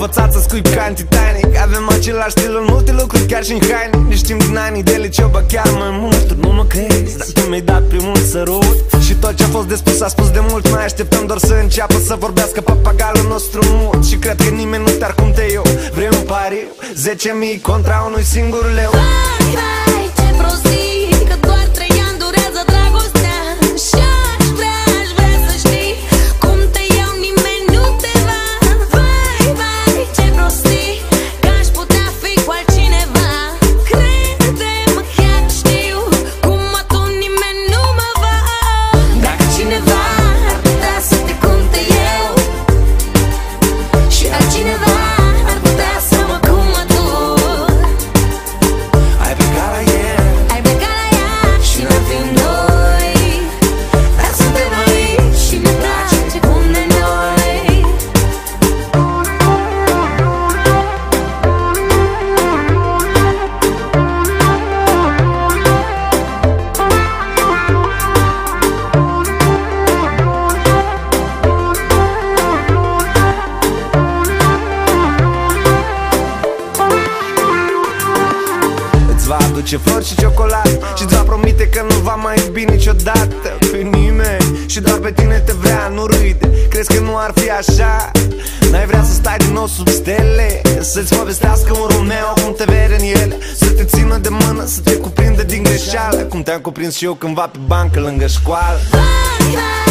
învățat să scuip ca în Titanic. Avem același stil în multe lucruri, chiar și în haine. Ne știm din anii de liceu, ba chiar mai mult. Tu nu mă crezi, dar tu mi-ai dat primul sărut. Și tot ce a fost de spus a spus de mult. Mai așteptăm doar să înceapă să vorbească papagalul nostru mut. Și cred că nimeni nu te-ar cum te eu. Vrei un pariu? 10.000 contra unui singur leu. Vai, vai, ce prostii, că doar 3 ani durează dragostea. Și-aș vrea să știi cum te iau, nimeni nu te va. Vai, vai, ce prostii, că aș putea fi cu altcineva. Crede-mă, chiar știu cum atunci nimeni nu mă va. Dacă cineva ar putea să te cunte eu și altcineva ar putea să mă cumă tu. Ai plecat la el, Ai plecat la ea și ne fim doi, dar suntem aici și ne place cum de noi. îți va aduce flori și ciocolată și îți va promite că nu va mai iubi niciodată pe nimeni. Și doar pe tine te vrea, nu râde. Crezi că nu ar fi așa? N-ai vrea să stai din nou sub stele, să-ți povestească un Romeo cum te vede în ele, să te țină de mână, să te cuprindă din greșeală, cum te-am cuprins și eu cândva pe bancă lângă școală. Vai, vai,